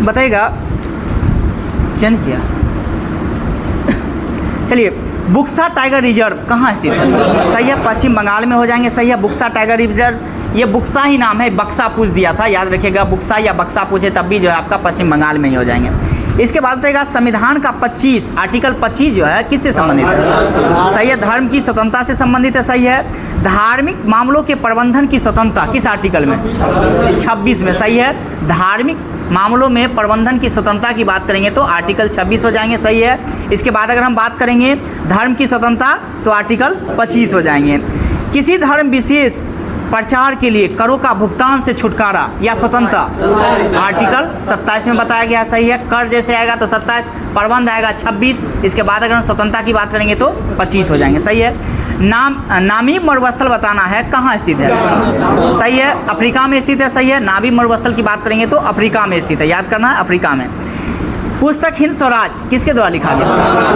बताइएगा, चेंज किया, चलिए। बुक्सा टाइगर रिजर्व कहाँ स्थित है? सही है, पश्चिम बंगाल में हो जाएंगे। सही है, बुक्सा टाइगर रिजर्व, ये बुक्सा ही नाम है, बक्सा पूछ दिया था, याद रखिएगा। बुक्सा या बक्सा पूछे तब भी जो है आपका पश्चिम बंगाल में ही हो जाएंगे। इसके बाद बताइएगा, संविधान का 25 आर्टिकल 25 जो है किससे संबंधित है? सही है, धर्म की स्वतंत्रता से संबंधित है। सही है, धार्मिक मामलों के प्रबंधन की स्वतंत्रता किस आर्टिकल में? 26 में। सही है, धार्मिक मामलों में प्रबंधन की स्वतंत्रता की बात करेंगे तो आर्टिकल 26 हो जाएंगे। सही है, इसके बाद अगर हम बात करेंगे धर्म की स्वतंत्रता तो आर्टिकल 25 हो जाएंगे। किसी धर्म विशेष प्रचार के लिए करों का भुगतान से छुटकारा या स्वतंत्रता आर्टिकल 27 में बताया गया। सही है, कर जैसे आएगा तो 27, प्रबंध आएगा 26, इसके बाद अगर हम स्वतंत्रता की बात करेंगे तो 25 हो जाएंगे। सही है, नामी मरुस्थल बताना है, कहाँ स्थित है? सही है, अफ्रीका में स्थित है। सही है, नामी मरुस्थल की बात करेंगे तो अफ्रीका में स्थित है, याद करना है, अफ्रीका में। पुस्तक हिंद स्वराज किसके द्वारा लिखा गया?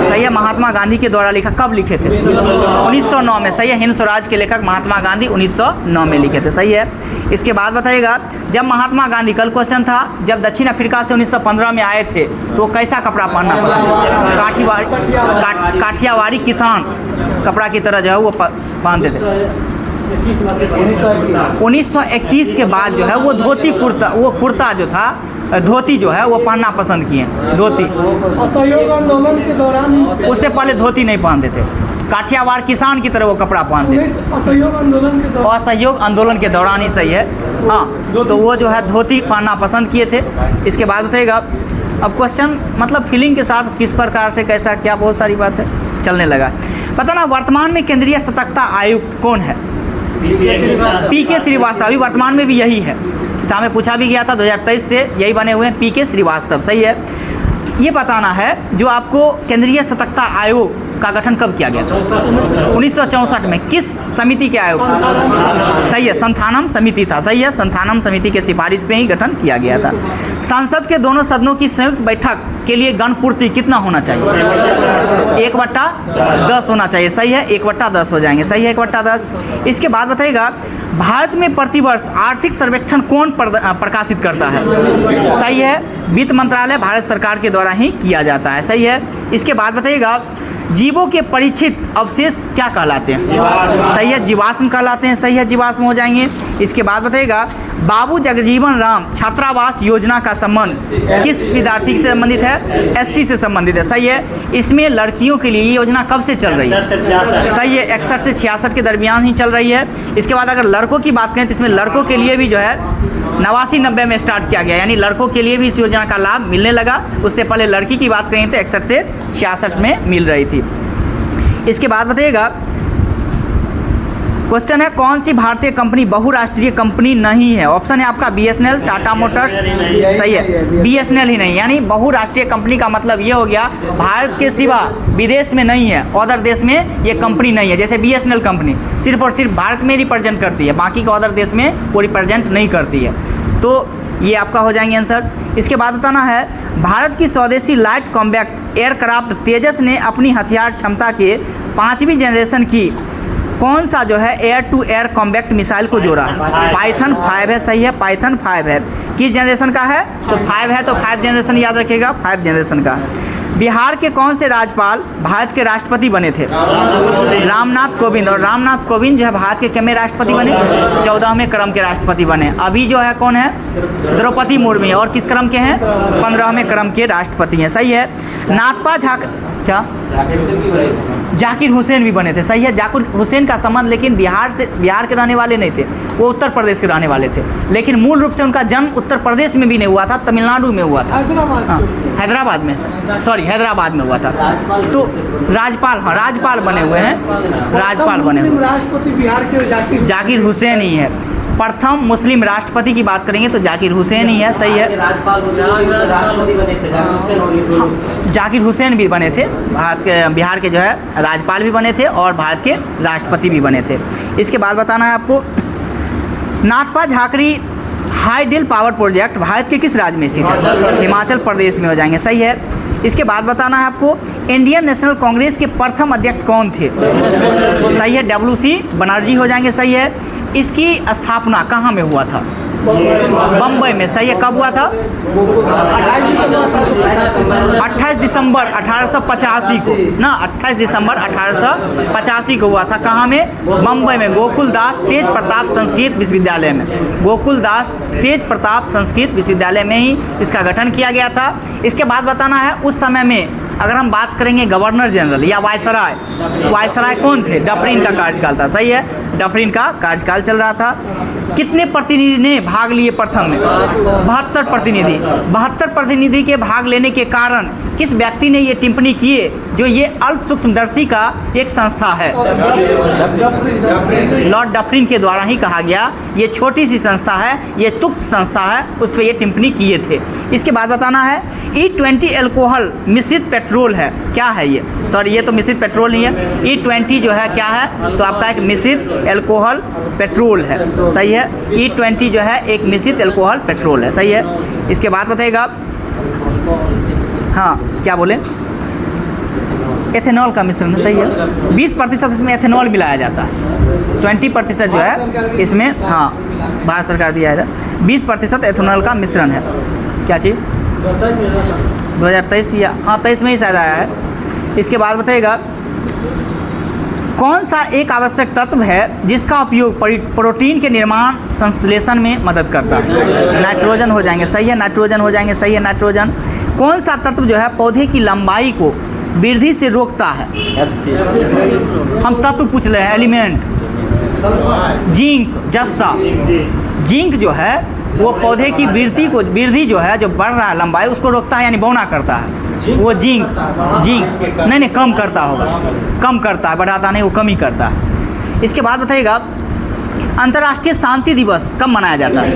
सही है, महात्मा गांधी के द्वारा लिखा। कब लिखे थे? 1909 में। सही है, हिंद स्वराज के लेखक महात्मा गांधी 1909 में लिखे थे। सही है, इसके बाद बताइएगा, जब महात्मा गांधी, कल क्वेश्चन था, जब दक्षिण अफ्रीका से 1915 में आए थे तो कैसा कपड़ा पहनना पसंद? काठियावाड़ी किसान कपड़ा की तरह जो है वो पहनते थे। 1921 के बाद जो है वो धोती कुर्ता, वो कुर्ता जो था, धोती जो है वो पहनना पसंद किए। धोती असहयोग आंदोलन के दौरान, उससे पहले धोती नहीं पहनते थे, काठियावाड़ किसान की तरह वो कपड़ा पहनते थे। असहयोग आंदोलन के दौरान ही सही है, हाँ, तो वो जो है धोती पहनना पसंद किए थे। इसके बाद बताइएगा, अब क्वेश्चन मतलब फीलिंग के साथ किस प्रकार से कैसा क्या, बहुत सारी बात है, चलने लगा। पता ना, वर्तमान में केंद्रीय सतर्कता आयुक्त कौन है? पीके श्रीवास्तव। अभी वर्तमान में भी यही है, तो हमें पूछा भी गया था, 2023 से यही बने हुए हैं, पीके श्रीवास्तव। सही है, ये बताना है जो आपको केंद्रीय सतर्कता आयोग का गठन कब किया गया था? 1964 में। किस समिति के आयोग? सही है, संथानम समिति था। सही है, संथानम समिति के सिफारिश पे ही गठन किया गया था। संसद के दोनों सदनों की संयुक्त बैठक के लिए गणपूर्ति कितना होना चाहिए? 1/10 होना चाहिए। सही है, 1/10 हो जाएंगे। सही है, 1/10। इसके बाद बताइएगा, भारत में प्रतिवर्ष आर्थिक सर्वेक्षण कौन प्रकाशित करता है? सही है, वित्त मंत्रालय भारत सरकार के द्वारा ही किया जाता है। सही है, इसके बाद बताइएगा, जीवों के परीक्षित अवशेष क्या कहलाते हैं? सही है, जीवाश्म कहलाते हैं। सही है, जीवाश्म हो जाएंगे। इसके बाद बताइएगा, बाबू जगजीवन राम छात्रावास योजना का संबंध किस विद्यार्थी से संबंधित है? एससी से संबंधित है। सही है, इसमें लड़कियों के लिए ये योजना कब से चल रही है? सही है, 61 से 66 के दरमियान ही चल रही है। इसके बाद अगर लड़कों की बात करें तो इसमें लड़कों के लिए भी जो है 89-90 में स्टार्ट किया गया, यानी लड़कों के लिए भी इस योजना का लाभ मिलने लगा। उससे पहले लड़की की बात करें तो 61 से 66 में मिल रही थी। इसके बाद बताइएगा, क्वेश्चन है, कौन सी भारतीय कंपनी बहुराष्ट्रीय कंपनी नहीं है? ऑप्शन है आपका बीएसएनएल, टाटा मोटर्स। सही है, बीएसएनएल ही नहीं, यानी बहुराष्ट्रीय कंपनी का मतलब ये हो गया भारत के सिवा विदेश में नहीं है, अदर देश में ये कंपनी नहीं है। जैसे बीएसएनएल कंपनी सिर्फ और सिर्फ भारत में रिप्रेजेंट करती है, बाकी का अदर देश में वो रिप्रेजेंट नहीं करती है। तो ये आपका हो जाएंगे आंसर। इसके बाद बताना है, भारत की स्वदेशी लाइट कॉम्बैक्ट एयरक्राफ्ट तेजस ने अपनी हथियार क्षमता के 5वीं जनरेशन की कौन सा जो है air to air combat missile को जोड़ा है? पाइथन 5 है। सही है, पाइथन 5 है। किस जनरेशन का है? तो 5 है, तो 5 जनरेशन याद रखिएगा, 5 जनरेशन का। बिहार के कौन से राज्यपाल भारत के राष्ट्रपति बने थे? रामनाथ कोविंद। और रामनाथ कोविंद जो है भारत के कितने राष्ट्रपति बने? 14वें क्रम के राष्ट्रपति बने। अभी जो है कौन है? द्रौपदी मुर्मू। और किस क्रम के हैं? 15वें क्रम के राष्ट्रपति हैं। सही है, नाथपा जाकिर हुसैन भी बने थे। सही है, जाकिर हुसैन का संबंध लेकिन बिहार के रहने वाले नहीं थे, वो उत्तर प्रदेश के रहने वाले थे, लेकिन मूल रूप से उनका जन्म उत्तर प्रदेश में भी नहीं हुआ था, तमिलनाडु में हुआ था। हैदराबाद में, सॉरी हैदराबाद में हुआ था। तो राज्यपाल, हाँ राज्यपाल बने हुए हैं, राज्यपाल बने हुए राष्ट्रपति बिहार के जाकिर हुसैन ही है। प्रथम मुस्लिम राष्ट्रपति की बात करेंगे तो जाकिर हुसैन ही है। सही है, जाकिर हुसैन भी बने थे, भारत के बिहार के जो है राज्यपाल भी बने थे और भारत के राष्ट्रपति भी बने थे। इसके बाद बताना है आपको, Nathpa Jhakri hydel power project Bharat के किस राज्य में स्थित है? हिमाचल प्रदेश में हो जाएंगे। सही है, इसके बाद बताना है आपको, इंडियन नेशनल कांग्रेस के प्रथम अध्यक्ष कौन थे? सही है, WC बनर्जी हो जाएंगे। सही है, इसकी स्थापना कहाँ में हुआ था? बम्बई में, सही है। कब हुआ था? 28 दिसंबर 1885 को ना, 28 दिसंबर 1885 को हुआ था। कहाँ में? बम्बई में, गोकुलदास तेज प्रताप संस्कृत विश्वविद्यालय में। गोकुलदास तेज प्रताप संस्कृत विश्वविद्यालय में ही इसका गठन किया गया था। इसके बाद बताना है उस समय में अगर हम बात करेंगे गवर्नर जनरल या वायसराय, वायसराय कौन थे? डफरिन का कार्यकाल था, सही है। डफरिन का कार्यकाल चल रहा था। कितने प्रतिनिधि ने भाग लिए प्रथम में? 72 प्रतिनिधि। 72 प्रतिनिधि के भाग लेने के कारण किस व्यक्ति ने ये टिप्पणी किए जो ये अल्प सूक्ष्मदर्शी का एक संस्था है? लॉर्ड डफरिन के द्वारा ही कहा गया ये छोटी सी संस्था है, ये तुच्छ संस्था है, उस पर ये टिप्पणी किए थे। इसके बाद बताना है E20 अल्कोहल मिश्रित पेट्रोल है, क्या है ये? सॉरी, ये तो मिश्रित पेट्रोल नहीं है। E20 जो है क्या है? तो आपका एक मिश्रित अल्कोहल पेट्रोल है, सही है। E20 जो है एक मिश्रित अल्कोहल पेट्रोल है, सही है। इसके बाद बताइएगा, हाँ क्या बोले? एथेनॉल का मिश्रण, सही है। 20% इसमें एथेनॉल मिलाया जाता है, 20% जो है इसमें, हाँ भारत सरकार दिया है। 20% एथेनॉल का मिश्रण है। क्या चीज़? 2023 या हाँ 23 में ही शायद आया है। इसके बाद बताइएगा कौन सा एक आवश्यक तत्व है जिसका उपयोग प्रोटीन के निर्माण संश्लेषण में मदद करता है? नाइट्रोजन हो जाएंगे, सही है। नाइट्रोजन हो जाएंगे, सही है। नाइट्रोजन। कौन सा तत्व जो है पौधे की लंबाई को वृद्धि से रोकता है? हम तत्व पूछ रहे हैं, एलिमेंट। जिंक, जस्ता। जिंक जो है वो पौधे की वृद्धि जो है, जो बढ़ रहा है लंबाई, उसको रोकता है, यानी बौना करता है। वो जिंक नहीं कम करता होगा, कम करता है, बढ़ाता नहीं, वो कम ही करता है। इसके बाद बताइएगा अंतर्राष्ट्रीय शांति दिवस कब मनाया जाता है?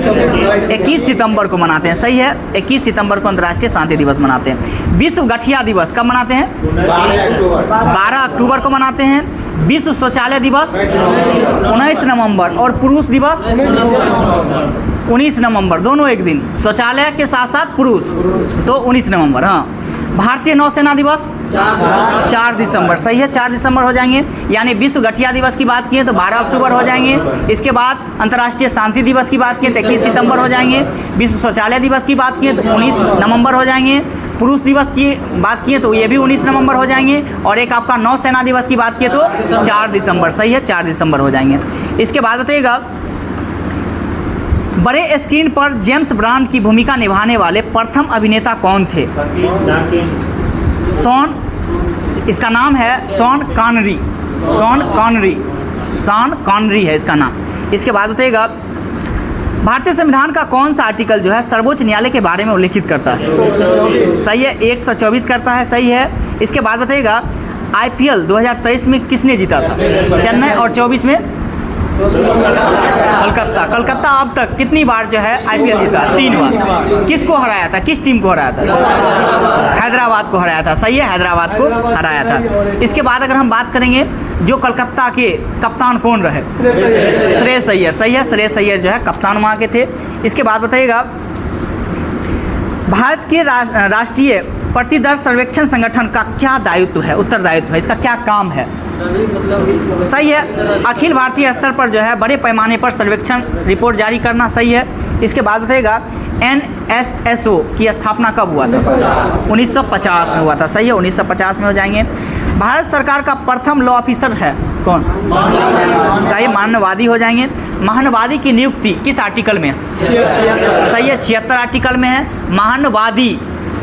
21 सितंबर को मनाते हैं, सही है। 21 सितंबर को अंतर्राष्ट्रीय शांति दिवस मनाते हैं। विश्व गठिया दिवस कब मनाते हैं? 12 अक्टूबर को मनाते हैं। विश्व शौचालय दिवस 19 नवंबर और पुरुष दिवस 19 नवंबर, दोनों एक दिन, शौचालय के साथ साथ पुरुष, तो 19 नवंबर। हाँ। भारतीय नौसेना दिवस 4 दिसंबर, सही है। 4 दिसंबर हो जाएंगे। यानी विश्व गठिया दिवस की बात किए तो 12 अक्टूबर हो जाएंगे। इसके बाद अंतर्राष्ट्रीय शांति दिवस की बात किए तो 21 सितंबर हो जाएंगे। विश्व शौचालय दिवस की बात किए तो 19 नवंबर हो जाएंगे। पुरुष दिवस की बात किए तो ये भी 19 नवंबर हो जाएंगे। और एक आपका नौसेना दिवस की बात किए तो 4 दिसंबर, सही है। 4 दिसंबर हो जाएंगे। इसके बाद बताइएगा बड़े स्क्रीन पर जेम्स बॉन्ड की भूमिका निभाने वाले प्रथम अभिनेता कौन थे? शॉन, इसका नाम है शॉन कॉनरी। शॉन कॉनरी है इसका नाम। इसके बाद बताइएगा भारतीय संविधान का कौन सा आर्टिकल जो है सर्वोच्च न्यायालय के बारे में उल्लेखित करता है? सही है, 124 करता है, सही है। इसके बाद बताइएगा IPL 2023 में किसने जीता था? चेन्नई। और 24 में कलकत्ता अब तक कितनी बार जो है IPL जीता? 3 बार। किसको हराया था? किस टीम को हराया था? हैदराबाद को हराया था, सही है। हैदराबाद को हराया था। इसके बाद अगर हम बात करेंगे जो कलकत्ता के कप्तान कौन रहे? श्रेयस अय्यर, सही है। श्रेयस अय्यर जो है कप्तान वहाँ के थे। इसके बाद बताइएगा भारत के राष्ट्रीय प्रतिदर्श सर्वेक्षण संगठन का क्या दायित्व है, उत्तरदायित्व है, इसका क्या काम है? सही है, अखिल भारतीय स्तर पर जो है बड़े पैमाने पर सर्वेक्षण रिपोर्ट जारी करना, सही है। इसके बाद बताइएगा NSSO की स्थापना कब हुआ था? 1950 में हुआ था, सही है। 1950 में हो जाएंगे। भारत सरकार का प्रथम लॉ ऑफिसर है कौन? सही, मानवादी हो जाएंगे। महानवादी की नियुक्ति किस आर्टिकल में है? सही है, 76 आर्टिकल में है। महानवादी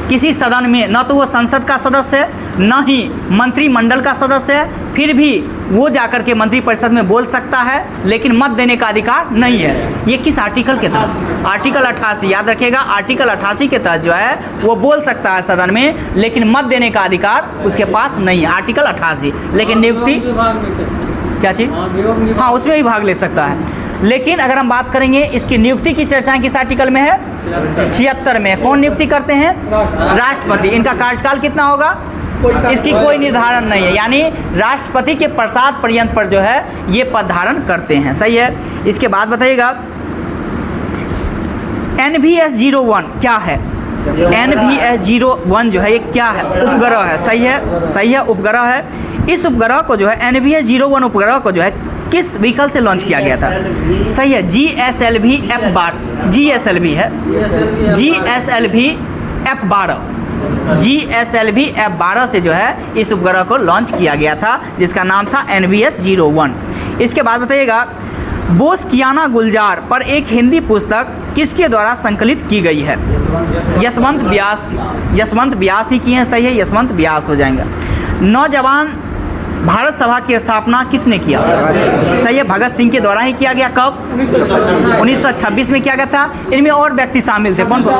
किसी सदन में न तो वो संसद का सदस्य है, न ही मंत्रिमंडल का सदस्य है, फिर भी वो जाकर के मंत्रिपरिषद में बोल सकता है, लेकिन मत देने का अधिकार नहीं है। ये किस आर्टिकल के तहत? आर्टिकल 88, याद रखिएगा। आर्टिकल 88 के तहत जो है वो बोल सकता है सदन में, लेकिन मत देने का अधिकार उसके पास नहीं है। आर्टिकल 88। लेकिन नियुक्ति क्या चीज़? हाँ, उसमें भी भाग ले सकता है। लेकिन अगर हम बात करेंगे इसकी नियुक्ति की चर्चाएं किस आर्टिकल में है? 76 में। कौन नियुक्ति करते हैं? राष्ट्रपति। इनका कार्यकाल कितना होगा? इसकी कोई निर्धारण नहीं है, यानी राष्ट्रपति के प्रसाद पर्यंत पर जो है ये पद धारण करते हैं, सही है। इसके बाद बताइएगा NVS-01 क्या है? NVS-01 जो है ये क्या है? उपग्रह है, सही है, सही है, उपग्रह है। इस उपग्रह को जो है NVS-01 उपग्रह को जो है किस व्हीकल से लॉन्च किया गया था? सही है, GSLV-F GSLV है, GSLV F12, GSLV F12 से जो है इस उपग्रह को लॉन्च किया गया था, जिसका नाम था NVS-01। इसके बाद बताइएगा, बोस कियाना गुलजार पर एक हिंदी पुस्तक किसके द्वारा संकलित की गई है? यशवंत व्यास। यशवंत व्यास ही किए हैं, सही है, यशवंत व्यास हो जाएंगे। नौजवान भारत सभा की स्थापना किसने किया? सही है, भगत सिंह के द्वारा ही किया गया। कब? 1926 में किया गया था। इनमें और व्यक्ति शामिल थे, कौन कौन?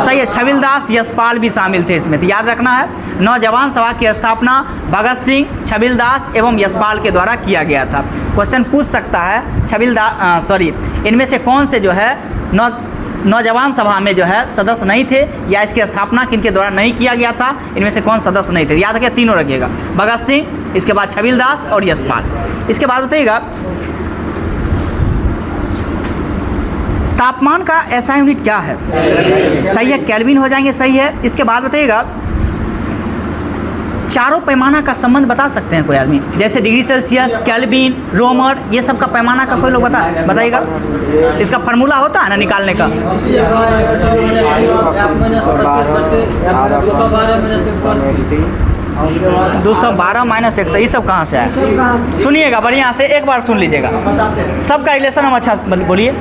सही है, छबिलदास, यशपाल भी शामिल थे इसमें, तो याद रखना है। नौजवान सभा की स्थापना भगत सिंह, छबिलदास एवं यशपाल के द्वारा किया गया था। क्वेश्चन पूछ सकता है, छबिलदास इनमें से कौन से जो है नौजवान सभा में जो है सदस्य नहीं थे, या इसकी स्थापना किनके द्वारा नहीं किया गया था, इनमें से कौन सदस्य नहीं थे? याद रखिए, तीनों रखिएगा, भगत सिंह, इसके बाद छबिलदास और यशपाल। इसके बाद बताइएगा, तापमान का ऐसा यूनिट क्या है? सही है, केल्विन हो जाएंगे, सही है। इसके बाद बताइएगा, चारों पैमाना का संबंध बता सकते हैं कोई आदमी? जैसे डिग्री सेल्सियस, केल्विन, रोमर, ये सब का पैमाना का कोई लोग बताइएगा। इसका फार्मूला होता है ना निकालने का? 212 माइनस 100, ये सब कहाँ से है? सुनिएगा बढ़िया से, एक बार सुन लीजिएगा, सबका रिलेशन हम अच्छा बोलिए।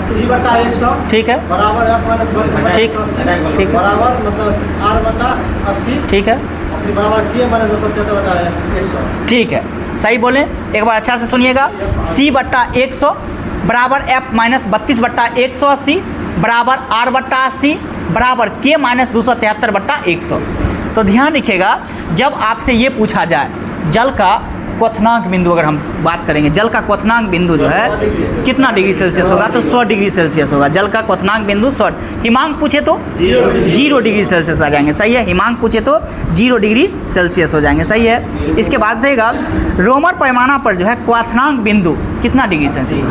C/100 ठीक है, बराबर F-32 ठीक, ठीक है, बराबर मतलब R/80 ठीक है, बराबर K - 273/100। ठीक है, सही बोले, एक बार अच्छा से सुनिएगा। C/100 बराबर F-32/180 बराबर R/80 बराबर K - 273/100। तो ध्यान रखिएगा, जब आपसे ये पूछा जाए जल का क्वथनांक बिंदु, अगर हम बात करेंगे जल का क्वथनांक बिंदु जो है कितना डिग्री सेल्सियस होगा, तो 100 डिग्री सेल्सियस होगा। जल का क्वथनांक बिंदु 100। हिमांक पूछे तो 0 डिग्री सेल्सियस आ जाएंगे, सही है। हिमांक पूछे तो 0 डिग्री सेल्सियस हो जाएंगे, सही है। इसके बाद देगा, रोमर पैमाना पर जो है क्वथनांक बिंदु कितना डिग्री सेल्सियस,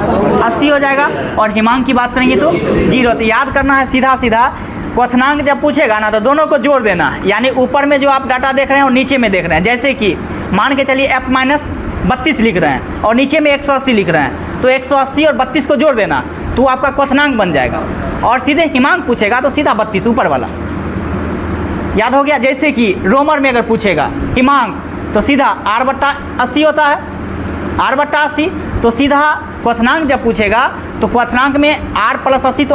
80 हो जाएगा। और हिमांक की बात करेंगे तो 0। तो याद करना है सीधा सीधा, क्वथनांक जब पूछेगा ना तो दोनों को जोड़ देना है, यानी ऊपर में जो आप डाटा देख रहे हैं और नीचे में देख रहे हैं। जैसे कि मान के चलिए F-32 लिख रहे हैं और नीचे में 180 लिख रहे हैं, तो 180 और 32 को जोड़ देना, तो आपका क्वथनांक बन जाएगा। और सीधे हिमांक पूछेगा तो सीधा 32 ऊपर वाला, याद हो गया। जैसे कि रोमर में अगर पूछेगा हिमांक तो सीधा R/80 होता है, R/80, तो सीधा क्वथनांक जब पूछेगा तो क्वथनांक में R + 80 तो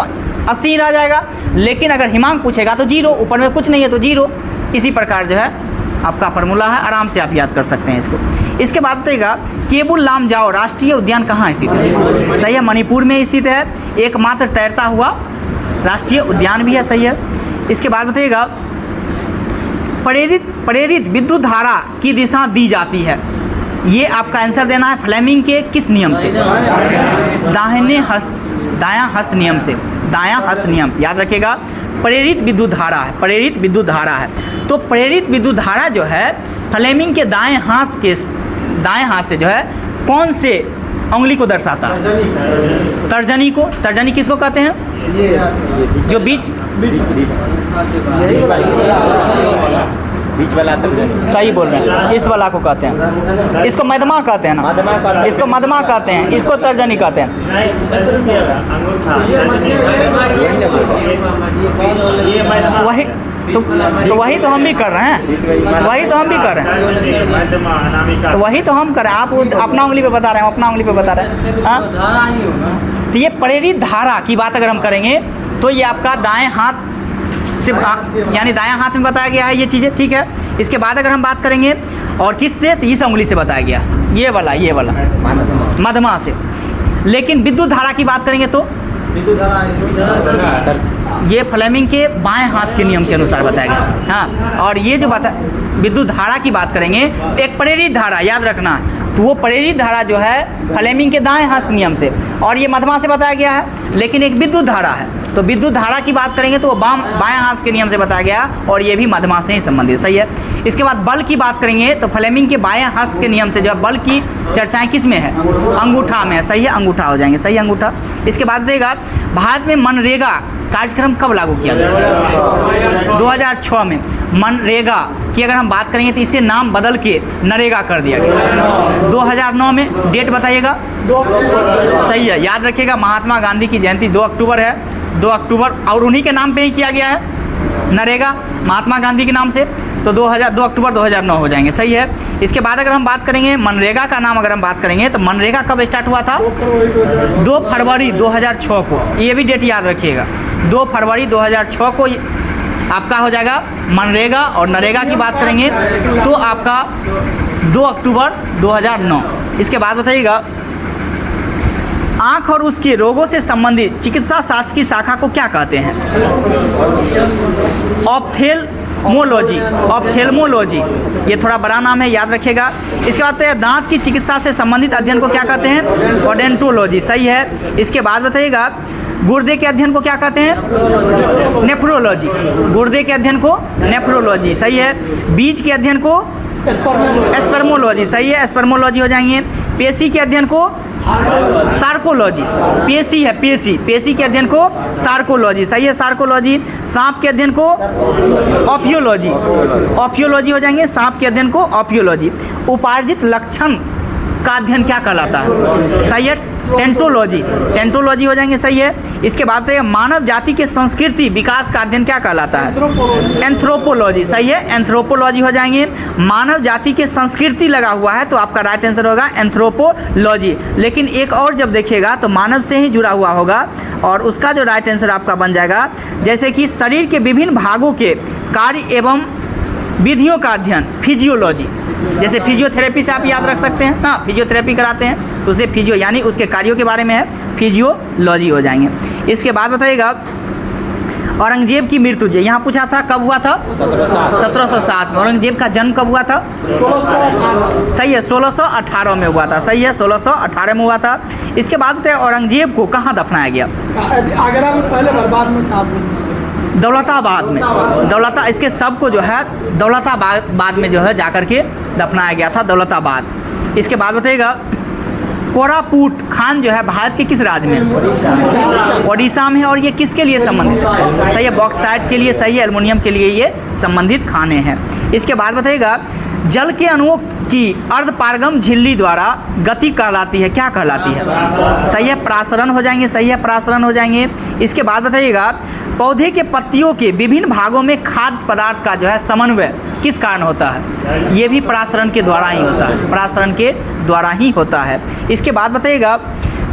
80 रह जाएगा। लेकिन अगर हिमांक पूछेगा तो 0, ऊपर में कुछ नहीं है तो 0। इसी प्रकार जो है आपका फार्मूला है, आराम से आप याद कर सकते हैं इसको। इसके बाद बताइएगा, केबुल लामजाओ राष्ट्रीय उद्यान कहाँ स्थित है? सही है, मणिपुर में स्थित है। एकमात्र तैरता हुआ राष्ट्रीय उद्यान भी है, सही है। इसके बाद बताइएगा, प्रेरित विद्युत धारा की दिशा दी जाती है, ये आपका आंसर देना है फ्लेमिंग के किस नियम से? दायां हस्त नियम से, दायां हस्त नियम, याद रखिएगा। प्रेरित विद्युत धारा है, प्रेरित विद्युत धारा है। तो प्रेरित विद्युत धारा जो है फ्लेमिंग के दाएं हाथ से जो है कौन से उंगली को दर्शाता है? तर्जनी को। तर्जनी किसको कहते हैं? जो बीच वाला तर्जनी, सही बोल रहे हैं, इस वाला को कहते हैं। इसको मध्यमा कहते हैं ना, इसको मध्यमा कहते हैं, इसको तर्जनी कहते हैं। वही तो वही तो हम भी कर रहे हैं, वही तो हम भी कर रहे हैं, तो वही तो हम कर रहे हैं। आप अपना उंगली पे बता रहे हैं, अपना उंगली पे बता रहे हैं। हाँ, तो ये प्रेरित धारा की बात अगर हम करेंगे तो ये आपका दाएं हाथ से, यानी दायां हाथ में बताया गया है ये चीज़ें, ठीक है। इसके बाद अगर हम बात करेंगे और किससे, तो इस उंगली से बताया गया, ये वाला मध्यमा से। लेकिन विद्युत धारा की बात करेंगे तो विद्युत धारा ये फ्लेमिंग के बाएं हाथ के नियम के अनुसार बताया गया। हाँ, और ये जो विद्युत धारा की बात करेंगे, एक प्रेरित धारा, याद रखना, तो वो प्रेरित धारा जो है फ्लेमिंग के दाएं हस्त नियम से, और ये मध्यमा से बताया गया है। लेकिन एक विद्युत धारा है, तो विद्युत धारा की बात करेंगे तो वो बाएं हाथ के नियम से बताया गया, और ये भी मध्यमा से ही संबंधित, सही है। इसके बाद बल की बात करेंगे तो फ्लेमिंग के बाएं हस्त के नियम से जो है बल की चर्चाएं किस में है? अंगूठा में है। सही है, अंगूठा हो जाएंगे। सही अंगूठा। इसके बाद देगा भारत में मनरेगा कार्यक्रम कब लागू किया गया? 2006 में। मनरेगा की अगर हम बात करेंगे तो इसे नाम बदल के नरेगा कर दिया गया। 2009 में। डेट बताइएगा। 2 अक्टूबर। सही है, याद रखिएगा महात्मा गांधी की जयंती 2 अक्टूबर है। 2 अक्टूबर और उन्हीं के नाम पे ही किया गया है नरेगा, महात्मा गांधी के नाम से। तो 2 अक्टूबर 2009 हो जाएंगे। सही है। इसके बाद अगर हम बात करेंगे मनरेगा का नाम अगर हम बात करेंगे तो मनरेगा कब स्टार्ट हुआ था? 2 फरवरी 2006 को। ये भी डेट याद रखिएगा। 2 फरवरी 2006 को आपका हो जाएगा मनरेगा। और नरेगा की बात करेंगे तो आपका 2 अक्टूबर 2009। इसके बाद बताइएगा आँख और उसके रोगों से संबंधित चिकित्सा शास्त्र की शाखा को क्या कहते हैं? ऑप्थेल्मोलॉजी। ऑप्थेल्मोलॉजी ये थोड़ा बड़ा नाम है, याद रखिएगा। इसके बाद दांत की चिकित्सा से संबंधित अध्ययन को क्या कहते हैं? ओडेंटोलॉजी। सही है। इसके बाद बताइएगा गुर्दे के अध्ययन को क्या कहते हैं? नेफ्रोलॉजी। गुर्दे के अध्ययन को नेफ्रोलॉजी। सही है। बीज के अध्ययन को एस्पर्मोलॉजी। सही है, एस्पर्मोलॉजी हो जाएंगे। पेशी के अध्ययन को सार्कोलॉजी। पेशी है, पेशी। पेशी के अध्ययन को सार्कोलॉजी। सही है, सार्कोलॉजी। सांप के अध्ययन को ऑफियोलॉजी। ऑफियोलॉजी हो जाएंगे। सांप के अध्ययन को ऑफियोलॉजी। उपार्जित लक्षण का अध्ययन क्या कहलाता है? सही है, टेंटोलॉजी। टेंटोलॉजी हो जाएंगे। सही है। इसके बाद मानव जाति के संस्कृति विकास का अध्ययन क्या कहलाता है? एंथ्रोपोलॉजी। सही है, एंथ्रोपोलॉजी हो जाएंगे। मानव जाति के संस्कृति लगा हुआ है तो आपका राइट आंसर होगा एंथ्रोपोलॉजी। लेकिन एक और जब देखिएगा तो मानव से ही जुड़ा हुआ होगा और उसका जो राइट आंसर आपका बन जाएगा जैसे कि शरीर के विभिन्न भागों के कार्य एवं विधियों का अध्ययन, फिजियोलॉजी। जैसे फिजियोथेरेपी से आप याद रख सकते हैं ना, फिजियोथेरेपी कराते हैं तो उसे फिजियो यानी उसके कार्यों के बारे में है, फिजियोलॉजी हो जाएंगे। इसके बाद बताइएगा औरंगजेब की मृत्यु जो यहाँ पूछा था कब हुआ था? 1707 में। औरंगजेब का जन्म कब हुआ था? 1618। सही है, 1618 में हुआ था। सही है, 1618 में हुआ था। इसके बाद बताइए औरंगजेब को कहाँ दफनाया गया? आगरा में पहले बर्बाद में था। दौलताबाद में। इसके सब को जो है दौलताबाद में जो है जाकर के दफनाया गया था, दौलताबाद। इसके बाद बताइएगा कोरापुट खान जो है भारत के किस राज्य में? ओडिशा में है। और ये किसके लिए संबंधित? सही है, बॉक्साइट के लिए। सही है, एल्युमिनियम के लिए ये संबंधित खाने हैं। इसके बाद बताइएगा जल के अणुओं की अर्धपारगम झिल्ली द्वारा गति कहलाती है, क्या कहलाती है? सही है, प्रासरण हो जाएंगे। सही है, प्रासरण हो जाएंगे। इसके बाद बताइएगा पौधे के पत्तियों के विभिन्न भागों में खाद्य पदार्थ का जो है समन्वय किस कारण होता है? ये भी प्रासरण के द्वारा ही होता है, प्रासरण के द्वारा ही होता है। इसके बाद बताइएगा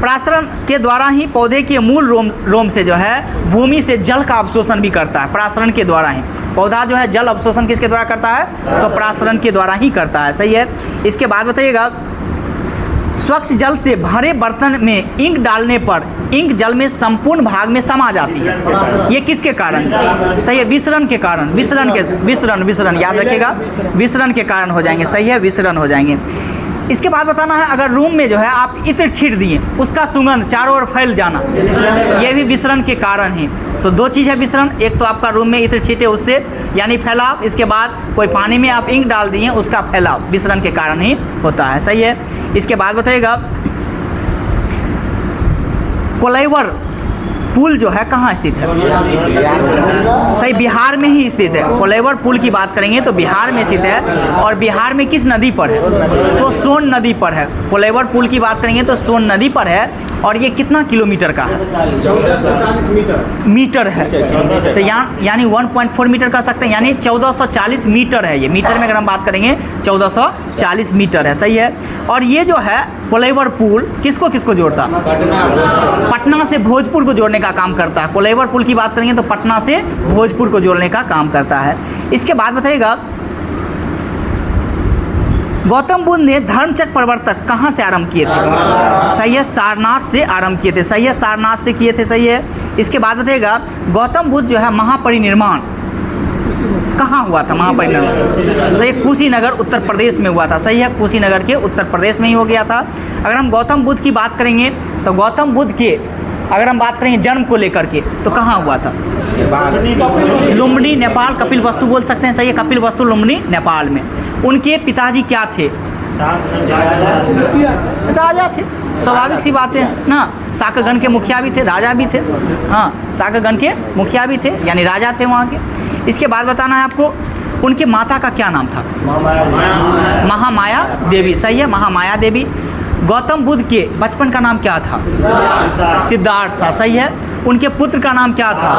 प्रासरण के द्वारा ही पौधे के मूल रोम से जो है भूमि से जल का अवशोषण भी करता है, प्रासरण के द्वारा ही। पौधा जो है जल अवशोषण किसके द्वारा करता है? तो प्रासरण के द्वारा ही करता है। सही है। इसके बाद बताइएगा स्वच्छ जल से भरे बर्तन में इंक डालने पर इंक जल में संपूर्ण भाग में समा जाती है, ये किसके कारण? सही है, विसरण के कारण। विसरण याद रखिएगा, विसरण के कारण हो जाएंगे। सही है, विसरण हो जाएंगे। इसके बाद बताना है अगर रूम में जो है आप इत्र छीट दिए उसका सुगंध चारों ओर फैल जाना, ये भी विसरण के कारण ही। तो दो चीज़ है विसरण, एक तो आपका रूम में इत्र छीटे उससे यानी फैलाव, इसके बाद कोई पानी में आप इंक डाल दिए उसका फैलाव विसरण के कारण ही होता है। सही है। इसके बाद बताइएगा कोलाइवर पुल जो है कहाँ स्थित है? सही, बिहार में ही स्थित है। कोलाइवर पुल की बात करेंगे तो बिहार में स्थित है। और बिहार में किस नदी पर है? तो सोन नदी पर है। कोलाइवर पुल की बात करेंगे तो सोन नदी पर है। और ये कितना किलोमीटर का है? 1440 मीटर है। तो यहाँ यानी 1.4 मीटर कह सकते हैं, यानी 1440 मीटर है ये। मीटर में अगर हम बात करेंगे 1440 मीटर है। सही है। और ये जो है कोलाइवर पुल किसको किसको जोड़ता है? पटना से भोजपुर को जोड़ने का काम करता है। कोलाइवर पुल की बात करेंगे तो पटना से भोजपुर को जोड़ने का काम करता है। इसके बाद बताइएगा गौतम बुद्ध ने धर्मचक्र प्रवर्तक कहाँ से आरंभ किए थे? सही है, सारनाथ से आरंभ किए थे। सही है, सारनाथ से किए थे। सही है। इसके बाद बताइएगा गौतम बुद्ध जो है महापरिनिर्वाण कहाँ हुआ था? महापरिनिर्वाण सही, कुशीनगर उत्तर प्रदेश में हुआ था। सही है, कुशीनगर के उत्तर प्रदेश में ही हो गया था। अगर हम गौतम बुद्ध की बात करेंगे तो गौतम बुद्ध के अगर हम बात करेंगे जन्म को लेकर के तो कहाँ हुआ था? लुम्बिनी नेपाल, कपिल वस्तु बोल सकते हैं, सही है, कपिल वस्तु लुम्बिनी नेपाल में। उनके पिताजी क्या थे? राजा थे, स्वाभाविक सी बात है ना। साकगन के मुखिया भी थे, राजा भी थे, हाँ, साकगन के मुखिया भी थे यानी राजा थे वहाँ के। इसके बाद बताना है आपको उनके माता का क्या नाम था? महामाया देवी, सही है, महामाया देवी। गौतम बुद्ध के बचपन का नाम क्या था? सिद्धार्थ था, सही है। उनके पुत्र का नाम क्या था?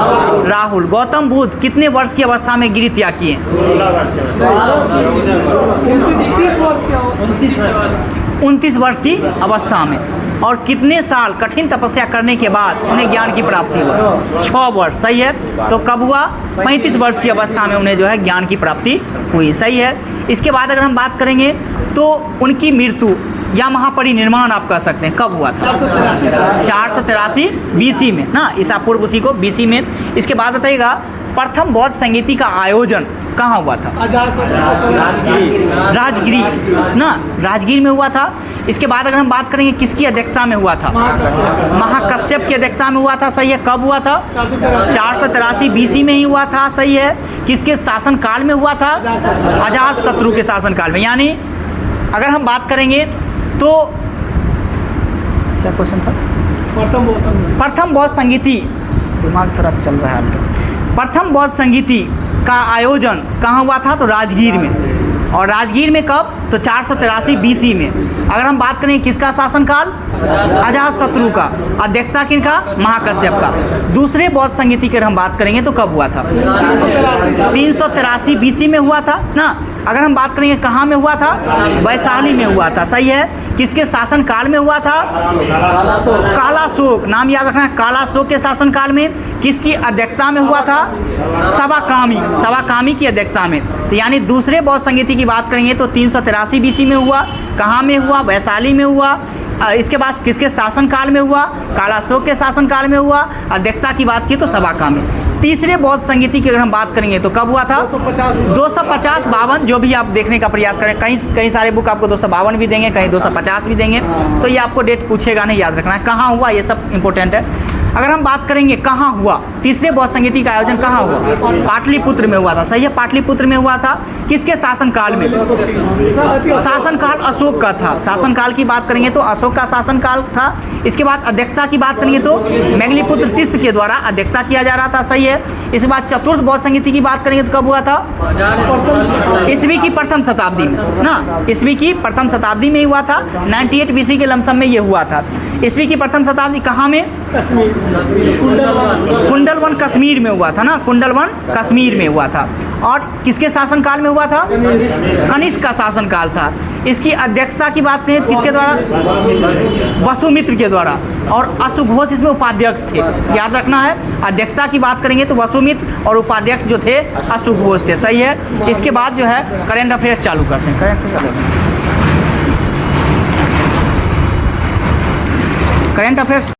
राहुल। गौतम बुद्ध कितने वर्ष की अवस्था में गिरि त्याग किए? 29 वर्ष की अवस्था में। और कितने साल कठिन तपस्या करने के बाद उन्हें ज्ञान की प्राप्ति हुई? 6 वर्ष, सही है। तो कब हुआ? 35 वर्ष की अवस्था में उन्हें जो है ज्ञान की प्राप्ति हुई, सही है। इसके बाद अगर हम बात करेंगे तो उनकी मृत्यु या महापरिनिर्वाण आप कह सकते हैं कब हुआ था? 483 BC में ना, ईसा पूर्व उसी को BC में। इसके बाद बताइएगा प्रथम बौद्ध संगीति का आयोजन कहाँ हुआ था? राजगिरी ना, राजगिर में हुआ था। इसके बाद अगर हम बात करेंगे किसकी अध्यक्षता में हुआ था? महाकश्यप की अध्यक्षता में हुआ था, सही है। कब हुआ था? 483 BC में ही हुआ था, सही है। किसके शासन काल में हुआ था? अजात शत्रु के शासन काल में। यानी अगर हम बात करेंगे तो क्या क्वेश्चन था? प्रथम बौद्ध संगीति, दिमाग थोड़ा चल रहा है आपका। प्रथम बौद्ध संगीति का आयोजन कहाँ हुआ था? तो राजगीर में। और राजगीर में कब? तो 483 BC में। अगर हम बात करें किसका शासनकाल? अजात शत्रु का। अध्यक्षता किनका? महाकश्यप का। दूसरे बौद्ध संगीति की अगर हम बात करेंगे तो कब हुआ था? 383 BC में हुआ था ना। अगर हम बात करेंगे कहाँ में हुआ था? वैशाली में हुआ था, सही है। किसके शासन काल में हुआ था? कालाशोक, नाम याद रखना है, कालाशोक के शासन काल में। किसकी अध्यक्षता में हुआ था? सवाकामी की अध्यक्षता में। तो यानी दूसरे बौद्ध संगीति की बात करेंगे तो 383 BC में हुआ। कहाँ में हुआ? वैशाली में हुआ। इसके बाद किसके शासन काल में हुआ? कालाशोक के शासन काल में हुआ। अध्यक्षता की बात की तो सवाकामी। तीसरे बौद्ध संगीति की अगर हम बात करेंगे तो कब हुआ था? 252 जो भी आप देखने का प्रयास करें, कहीं सारे बुक आपको 252 भी देंगे, कहीं 250 भी देंगे। तो ये आपको डेट पूछेगा नहीं, याद रखना है। कहाँ हुआ ये सब इंपॉर्टेंट है। अगर हम बात करेंगे कहाँ हुआ, तीसरे बौद्ध संगीति का आयोजन कहाँ हुआ? पाटलिपुत्र में हुआ था, सही है। पाटलिपुत्र में हुआ था। किसके शासनकाल में? शासनकाल अशोक का था। शासनकाल की बात करेंगे तो अशोक का शासनकाल था। इसके बाद अध्यक्षता की बात करेंगे तो मैगलीपुत्र तीसरे के द्वारा अध्यक्षता किया जा रहा था, सही है। इसके बाद चतुर्थ बौद्ध संगीति की बात करेंगे तो कब हुआ था? ईस्वी की प्रथम शताब्दी में ना, ईस्वी की प्रथम शताब्दी में ही हुआ था। 98 BC के लमसम में ये हुआ था। ईस्वी की प्रथम शताब्दी कहाँ में? कुंडलवन कश्मीर में हुआ था ना, कुंडलवन कश्मीर में हुआ था। और किसके शासनकाल में हुआ था? कनिष्क का शासनकाल था। इसकी अध्यक्षता की बात करें तो किसके द्वारा? वसुमित्र के द्वारा। और अशुघोष इसमें उपाध्यक्ष थे, याद रखना है। अध्यक्षता की बात करेंगे तो वसुमित्र और उपाध्यक्ष जो थे अशुघोष थे, सही है। इसके बाद जो है करेंट अफेयर्स चालू करते हैं। Current affairs